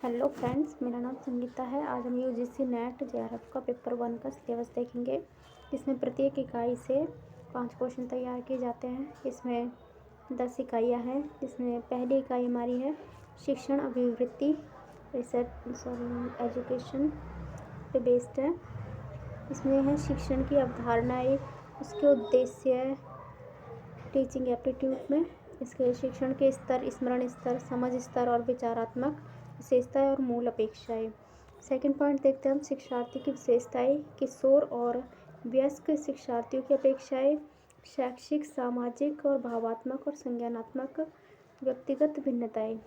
Hello friends, मेरा नाम संगीता है। आज हम यूजीसी नेट जेआरएफ का पेपर 1 का सिलेबस देखेंगे। इसमें प्रत्येक इकाई से 5 क्वेश्चन तैयार किए जाते हैं। इसमें 10 इकाइयाँ हैं, जिसमें पहली इकाई हमारी है शिक्षण अभिवृत्ति, एजुकेशन पे बेस्ड है। इसमें है शिक्षण की अवधारणाएँ, उसके उद्देश्य, टीचिंग एप्टीट्यूड में इसके शिक्षण के स्तर, स्मरण स्तर, समझ स्तर और विचारात्मक विशेषताएं और मूल अपेक्षाएं। सेकंड पॉइंट देखते हैं हम शिक्षार्थी की विशेषताएं, किशोर और वयस्क शिक्षार्थियों की अपेक्षाएं, शैक्षिक, सामाजिक और भावात्मक और संज्ञानात्मक व्यक्तिगत भिन्नताएं।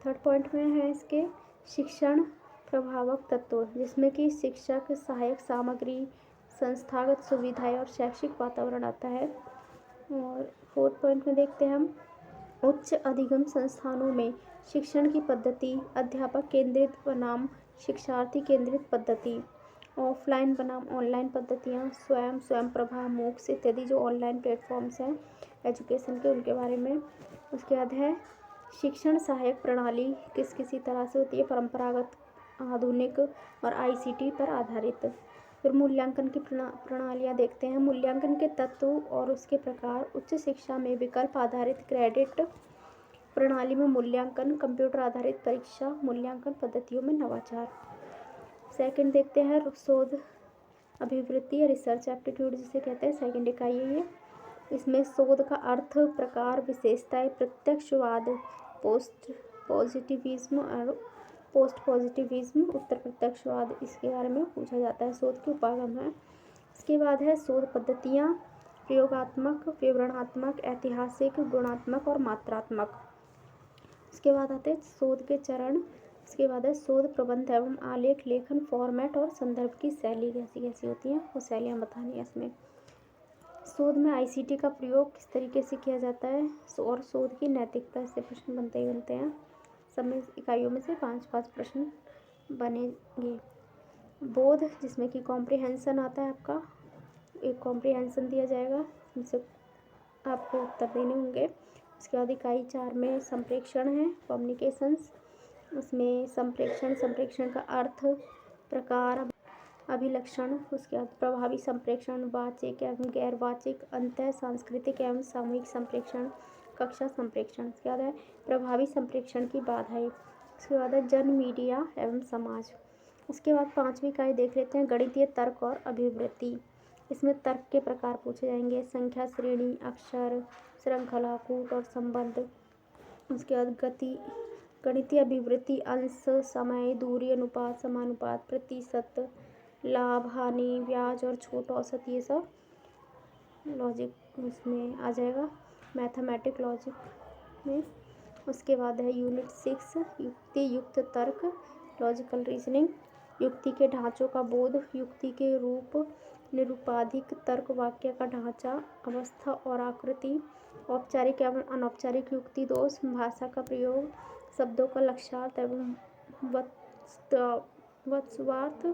थर्ड पॉइंट में है इसके शिक्षण प्रभावक तत्व, जिसमें कि शिक्षक, सहायक सामग्री, संस्थागत सुविधाएं और शैक्षिक वातावरण आता है। और फोर्थ पॉइंट में देखते हैं हम उच्च अधिगम संस्थानों में शिक्षण की पद्धति, अध्यापक केंद्रित बनाम शिक्षार्थी केंद्रित पद्धति, ऑफलाइन बनाम ऑनलाइन पद्धतियाँ, स्वयं प्रभा, मूक्स इत्यादि जो ऑनलाइन प्लेटफॉर्म्स हैं एजुकेशन के, उनके बारे में। उसके बाद है शिक्षण सहायक प्रणाली किसी तरह से होती है, परंपरागत, आधुनिक और आईसीटी पर आधारित। फिर मूल्यांकन की प्रणालियाँ देखते हैं, मूल्यांकन के तत्व और उसके प्रकार, उच्च शिक्षा में विकल्प आधारित क्रेडिट प्रणाली में मूल्यांकन, कंप्यूटर आधारित परीक्षा मूल्यांकन पद्धतियों में नवाचार। सेकंड देखते हैं शोध अभिवृत्ति या रिसर्च एप्टीट्यूड जिसे कहते हैं, सेकंड इकाई है ये। इसमें शोध का अर्थ, प्रकार, विशेषताएं, प्रत्यक्षवाद, पोस्ट पॉजिटिविज्म, उत्तर प्रत्यक्षवाद, इसके बारे में पूछा जाता है। शोध के उपागम है। इसके बाद है शोध पद्धतियाँ, प्रयोगात्मक, विवरणात्मक, ऐतिहासिक, गुणात्मक और मात्रात्मक। इसके बाद आते हैं शोध के चरण। इसके बाद है शोध प्रबंध एवं आलेख लेखन, फॉर्मेट और संदर्भ की शैली कैसी कैसी होती हैं, वो शैलियाँ बतानी है इसमें। शोध में आईसीटी का प्रयोग किस तरीके से किया जाता है और शोध की नैतिकता से प्रश्न बनते ही बनते हैं। सब में इकाइयों में से 5-5 प्रश्न बनेंगे। बोध, जिसमें कि कॉम्प्रिहेंशन आता है आपका, एक कॉम्प्रिहेंशन दिया जाएगा जिनसे आपको उत्तर देने होंगे। उसके बाद इकाई 4 में संप्रेक्षण है, कम्युनिकेशंस। उसमें संप्रेक्षण का अर्थ, प्रकार, अभिलक्षण। उसके बाद प्रभावी संप्रेक्षण, वाचिक एवं गैर वाचिक, अंतः सांस्कृतिक एवं सामूहिक संप्रेक्षण, कक्षा संप्रेक्षण। उसके बाद है प्रभावी संप्रेक्षण की बाधाएं। उसके बाद है जन, मीडिया एवं समाज। उसके बाद 5वीं इकाई देख लेते हैं गणितीय तर्क और अभिवृत्ति। इसमें तर्क के प्रकार पूछे जाएंगे, संख्या श्रेणी, अक्षर, श्रृंखला, कूट और संबंध। उसके बाद गणितीय अभिवृत्ति, अंश, समय, दूरी, अनुपात, समानुपात, प्रतिशत, लाभ, हानि, ब्याज और छूट, औसत, ये सब लॉजिक उसमें आ जाएगा, मैथमेटिक लॉजिक में। उसके बाद है यूनिट 6 युक्ति युक्त तर्क, लॉजिकल रीजनिंग, युक्ति के ढांचों का बोध, युक्ति के रूप, निरूपाधिक तर्क, वाक्य का ढांचा, अवस्था और आकृति, औपचारिक एवं अनौपचारिक युक्ति दोष, भाषा का प्रयोग, शब्दों का लक्ष्यार्थ एवं वत्सवार्थ,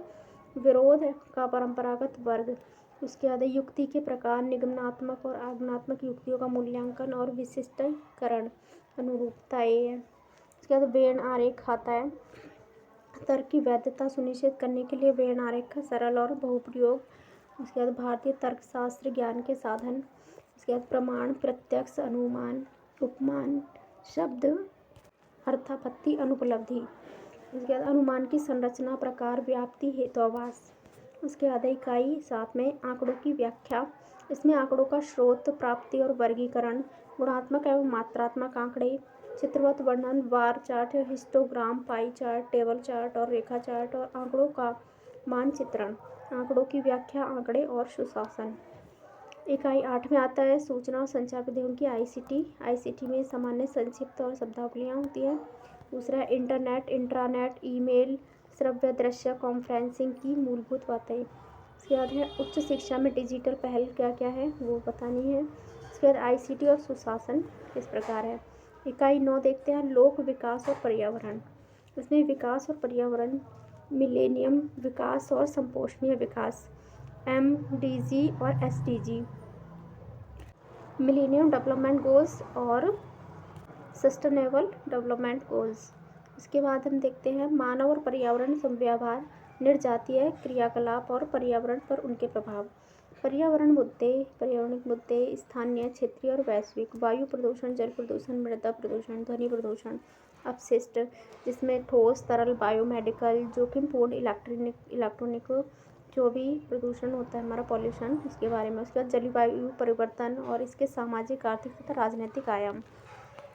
विरोध का परंपरागत वर्ग। उसके बाद युक्ति के प्रकार, निगमनात्मक और आगमनात्मक युक्तियों का मूल्यांकन और विशिष्टीकरण, अनुरूपताएं। उसके बाद वेन आरेख आता है, तर्क की वैधता सुनिश्चित करने के लिए वेन आरेख का सरल और बहुप्रयोग। उसके बाद भारतीय तर्कशास्त्र ज्ञान के साधन। उसके बाद प्रमाण, प्रत्यक्ष, अनुमान, उपमान, शब्द, अर्थापत्ति, अनुपलब्धि। उसके बाद अनुमान की संरचना, प्रकार, व्याप्ति, हेतुवाद। उसके बाद इकाई 7 में आंकड़ों की व्याख्या। इसमें आंकड़ों का स्रोत, प्राप्ति और वर्गीकरण, गुणात्मक एवं मात्रात्मक आंकड़े, चित्रवत वर्णन, bar chart, histogram, pie chart, table chart और रेखा चार्ट, और आंकड़ों का मानचित्रण, आंकड़ों की व्याख्या, आंकड़े और सुशासन। इकाई 8 में आता है सूचना और संचार प्रौद्योगिकी, आईसीटी में सामान्य, संक्षिप्त और शब्दावलियाँ होती हैं। दूसरा इंटरनेट, इंट्रानेट, ईमेल, श्रव्य दृश्य कॉन्फ्रेंसिंग की मूलभूत बातें। इसके बाद है उच्च शिक्षा में डिजिटल पहल क्या क्या है वो बतानी है। इसके बाद आईसीटी और सुशासन इस प्रकार है। इकाई 9 देखते हैं लोक विकास और पर्यावरण। इसमें विकास और पर्यावरण, मिलेनियम विकास और संपोषणीय विकास, MDG और SDG, मिलेनियम डेवलपमेंट गोल्स और सस्टेनेबल डेवलपमेंट गोल्स। उसके बाद हम देखते हैं मानव और पर्यावरण व्यवहार, निर्जातीय क्रियाकलाप और पर्यावरण पर उनके प्रभाव। पर्यावरणिक मुद्दे स्थानीय, क्षेत्रीय और वैश्विक। वायु प्रदूषण, जल प्रदूषण, मृदा प्रदूषण, ध्वनि प्रदूषण, अपशिष्ट जिसमें ठोस, तरल, बायोमेडिकल, जोखिमपूर्ण इलेक्ट्रॉनिक जो भी प्रदूषण होता है हमारा पॉल्यूशन, इसके बारे में। उसके बाद जलवायु परिवर्तन और इसके सामाजिक, आर्थिक तथा राजनीतिक आयाम।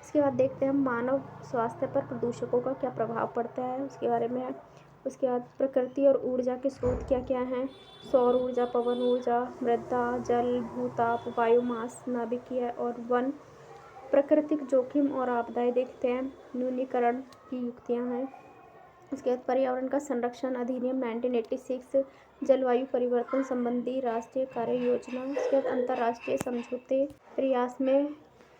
इसके बाद देखते हैं हम मानव स्वास्थ्य पर प्रदूषकों का क्या प्रभाव पड़ता है, उसके बारे में है। उसके बाद प्रकृति और ऊर्जा के स्रोत क्या क्या हैं, सौर ऊर्जा, पवन ऊर्जा, मृदा, जल, भूताप, बायोमास, नाभिकीय और वन। प्राकृतिक जोखिम और आपदाएं देखते हैं, न्यूनीकरण की युक्तियां हैं। उसके बाद पर्यावरण का संरक्षण अधिनियम 1986, जलवायु परिवर्तन संबंधी राष्ट्रीय कार्य योजना। उसके बाद अंतर्राष्ट्रीय समझौते, प्रयास में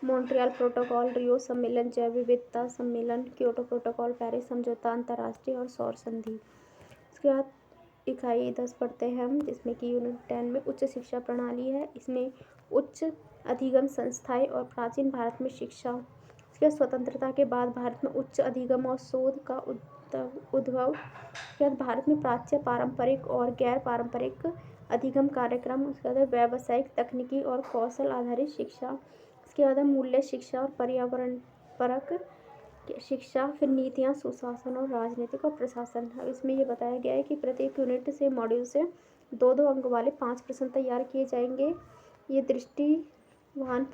मॉन्ट्रियल प्रोटोकॉल, रियो सम्मेलन, जैव विविधता सम्मेलन, क्योटो प्रोटोकॉल, पेरिस समझौता, अंतर्राष्ट्रीय और सौर संधि। उसके बाद इकाई 10 पढ़ते हैं हम, जिसमें कि यूनिट 10 में उच्च शिक्षा प्रणाली है। इसमें उच्च अधिगम संस्थाएं और प्राचीन भारत में शिक्षा। उसके स्वतंत्रता के बाद भारत में उच्च अधिगम और शोध का उद्भव। उसके बाद भारत में प्राच्य, पारंपरिक और गैर पारंपरिक अधिगम कार्यक्रम। उसके बाद व्यावसायिक, तकनीकी और कौशल आधारित शिक्षा। उसके बाद मूल्य शिक्षा और पर्यावरण परक शिक्षा, फिर नीतियाँ, सुशासन और राजनीतिक और प्रशासन। अब इसमें ये बताया गया है कि प्रत्येक यूनिट से, मॉड्यूल से 2-2 अंक वाले 5 प्रश्न तैयार किए जाएंगे। ये दृष्टिवान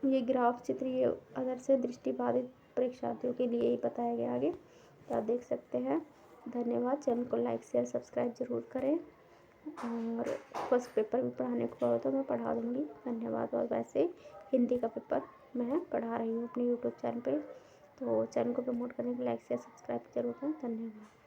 ये ग्राफ चित्र ये अदर से दृष्टिबाधित परीक्षार्थियों के लिए ही बताया गया आगे, तो आप देख सकते हैं। धन्यवाद। चैनल को लाइक शेयर सब्सक्राइब जरूर करें, और फर्स्ट पेपर भी पढ़ाने को कहो तो मैं पढ़ा दूँगी। धन्यवाद। और वैसे हिंदी का पेपर मैं पढ़ा रही हूँ अपने यूट्यूब चैनल पे, तो चैनल को प्रमोट करने के लिए लाइक शेयर सब्सक्राइब जरूर करें। धन्यवाद।